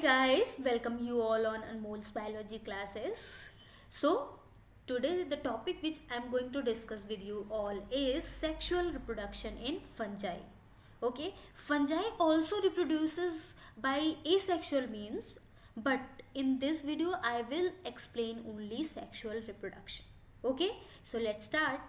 guys, welcome you all on Anmol's biology classes. So, today the topic which I'm going to discuss with you all is sexual reproduction in fungi. Okay, fungi also reproduces by asexual means, but in this video I will explain only sexual reproduction. Okay, so let's start.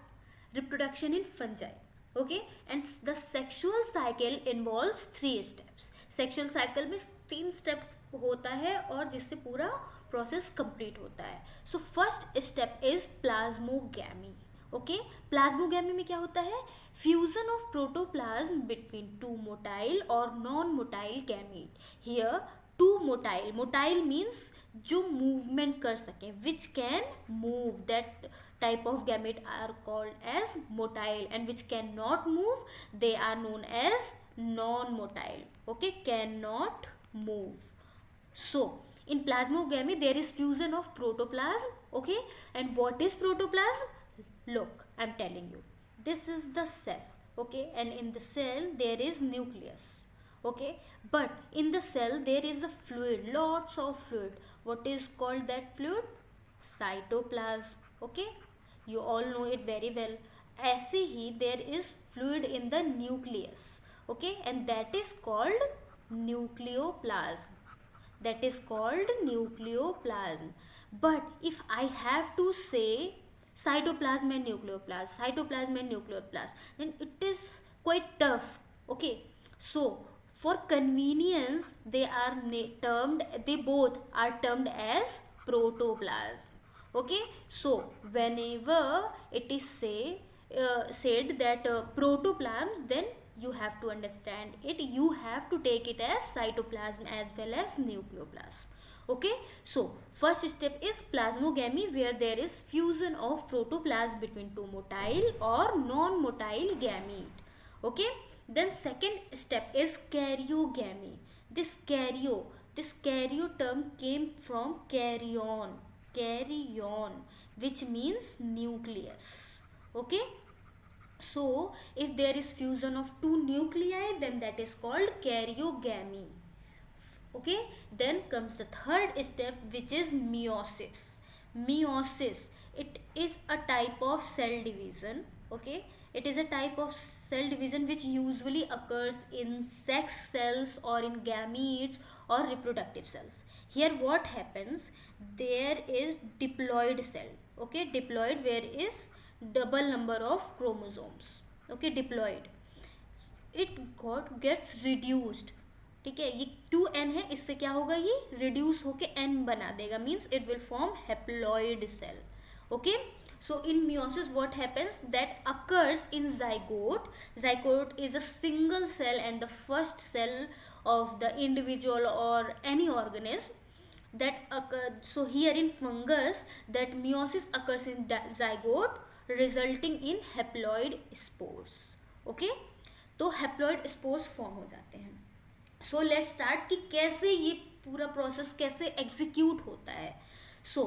Reproduction in fungi. Okay, and the sexual cycle involves 3 steps. Sexual cycle में 3 step होता है और जिससे पूरा process complete होता है. So first step is plasmogamy. Okay, plasmogamy में क्या होता है? Fusion of protoplasm between two motile और non motile gamete. Here two motile, motile means जो मूवमेंट कर सके, which can move, that type of gamete are called as motile, and which cannot move, they are known as non-motile. Okay, cannot move. So in plasmogamy there is fusion of protoplasm. Okay, and what is protoplasm? Look, I'm telling you, this is the cell. Okay, and in the cell there is nucleus. Okay, but in the cell there is a fluid, lots of fluid. What is called that fluid? Cytoplasm. Okay, you all know it very well. ऐसे ही there is fluid in the nucleus. Okay, and that is called nucleoplasm. That is called nucleoplasm. But if I have to say cytoplasm and nucleoplasm, then it is quite tough. Okay, so for convenience they are both are termed as protoplasm. Okay, so whenever it is said that protoplasm, then you have to understand it, you have to take it as cytoplasm as well as nucleoplasm. Okay, so first step is plasmogamy, where there is fusion of protoplasm between two motile or non-motile gamete. Okay, then second step is karyogamy. This karyo term came from carrion, which means nucleus. Okay, so if there is fusion of two nuclei, then that is called karyogamy. Okay, then comes the third step, which is meiosis. It is a type of cell division. Okay, it is a type of cell division which usually occurs in sex cells or in gametes or reproductive cells. Here what happens, there is diploid cell. Okay, diploid, where is double number of chromosomes. Okay, diploid, it gets reduced. ठीक है, ये 2n है, इससे क्या होगा, ये reduce होके n बना देगा, means it will form haploid cell. Okay, so in meiosis what happens, that occurs in zygote is a single cell and the first cell of the individual or any organism that occur. So here in fungus, that meiosis occurs in zygote, resulting in haploid spores. Okay, तो haploid spores form हो जाते हैं. So let's start कि कैसे ये पूरा process कैसे execute होता है. So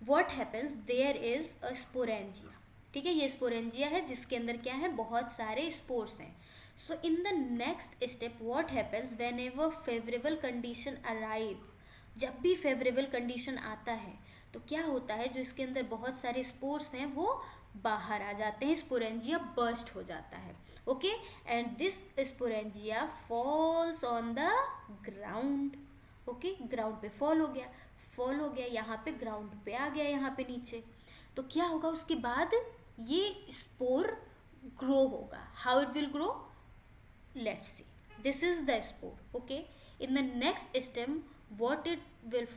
what happens, there is a sporangia. ठीक है, ये स्पोरेंजिया है जिसके अंदर क्या है, बहुत सारे स्पोर्स हैं. So in the next step what happens, whenever favourable condition arrive, जब भी फेवरेबल कंडीशन आता है तो क्या होता है, जो इसके अंदर बहुत सारे स्पोर्स हैं वो बाहर आ जाते हैं, स्पोरेंजिया बर्स्ट हो जाता है. Okay, and this sporangia falls on the ground. Okay, ground पे फॉल हो गया, यहाँ पे ग्राउंड पे आ गया, यहाँ पे नीचे. तो क्या होगा उसके बाद, ये स्पोर ग्रो होगा. How it will grow, let's see. This is the spore. Okay, in the next stem what it will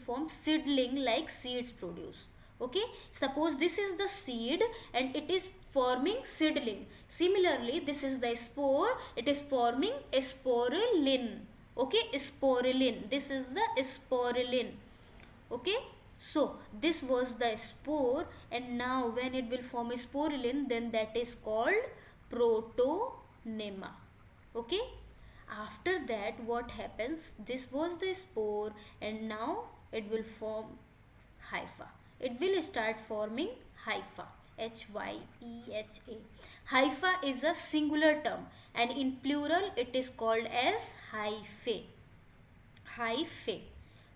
form seedling, like seeds produce. Okay, suppose this is the seed and it is forming seedling. Similarly, this is the spore, it is forming a sporulin. Okay, sporulin, this is the sporulin. Okay, so this was the spore, and now when it will form a sporulin, then that is called protonema. Okay, after that what happens, this was the spore and now it will form hypha. It will start forming hypha, hypha. Hypha is a singular term and in plural it is called as hyphae. hyphae.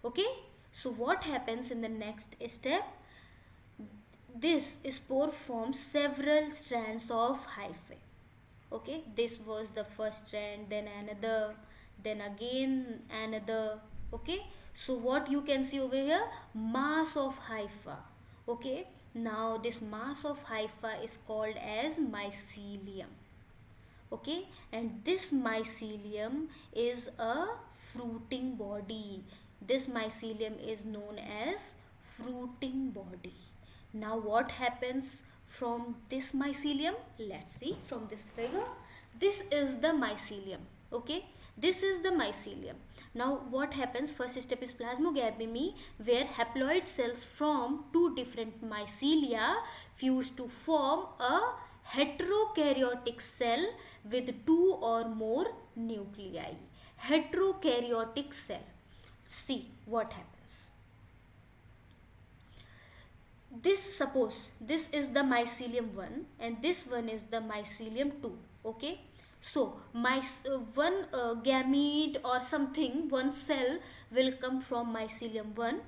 Okay, so what happens in the next step? This spore forms several strands of hyphae. Okay, this was the first strand, then another, then again another. Okay, so what you can see over here, mass of hypha. Okay, now this mass of hypha is called as mycelium. Okay, and this mycelium is a fruiting body. This mycelium is known as fruiting body. Now what happens from this mycelium? Let's see from this figure. This is the mycelium. Okay, this is the mycelium. Now what happens? First step is plasmogamy, where haploid cells from two different mycelia fuse to form a heterokaryotic cell with two or more nuclei. Heterokaryotic cell. See what happens. This, suppose this is the mycelium 1 and this one is the mycelium 2. Okay, so one gamete or something, one cell will come from mycelium 1.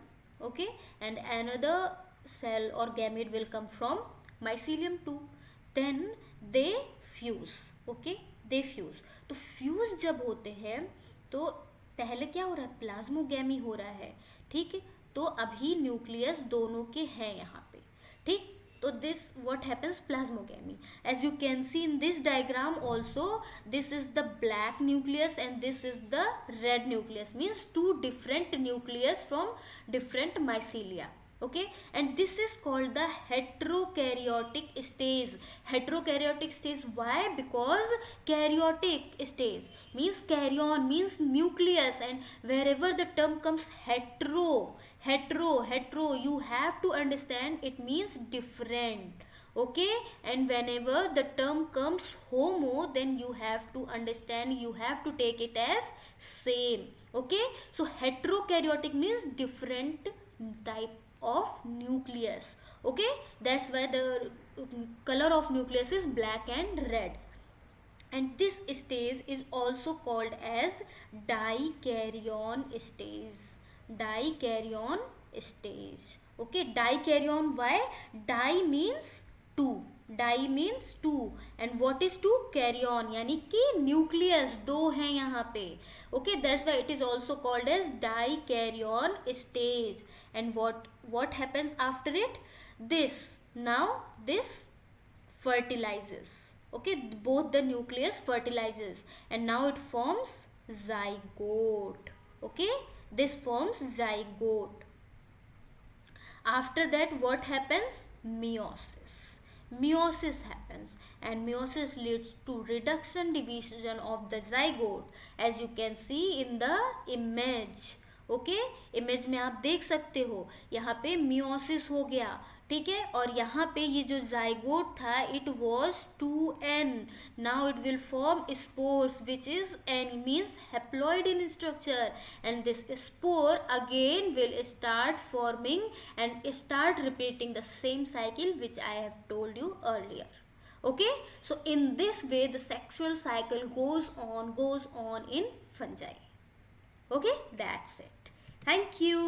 Okay, and another cell or gamete will come from mycelium 2. then they fuse. Okay, they fuse. तो fuse जब होते हैं तो पहले क्या हो रहा है, प्लाज्मोगैमी हो रहा है. ठीक है, तो अभी न्यूक्लियस दोनों के हैं यहाँ पे. ठीक, तो this what happens, plasmogamy. As you can see in this diagram also, this is the black nucleus and this is the red nucleus, means two different nucleus from different mycelia. Okay, and this is called the heterokaryotic stage. Heterokaryotic stage, why? Because karyotic stage means karyon means nucleus, and wherever the term comes hetero, you have to understand it means different. Okay, and whenever the term comes homo, then you have to understand, you have to take it as same. Okay, so heterokaryotic means different type of nucleus. Okay, that's why the color of nucleus is black and red. And this stage is also called as dikaryon stage. Dikaryon stage. Okay, dikaryon, why? Di means two, di means two, and what is two, karyon, यानी कि nucleus दो हैं यहाँ पे. Okay, that's why it is also called as dikaryon stage. And what happens after it, this, now this fertilizes. Okay, both the nucleus fertilizes and now it forms zygote. Okay, this forms zygote. After that what happens, meiosis happens, and meiosis leads to reduction division of the zygote, as you can see in the image. Okay, image में आप देख सकते हो यहाँ पे meiosis हो गया. ठीक है, और यहाँ पे ये जो जाइगोट था it was 2n. Now it will form spores which is n means haploid in structure, and this spore again will start forming and start repeating the same cycle which I have told you earlier. Okay, so in this way the sexual cycle goes on in fungi. Okay, that's it. Thank you.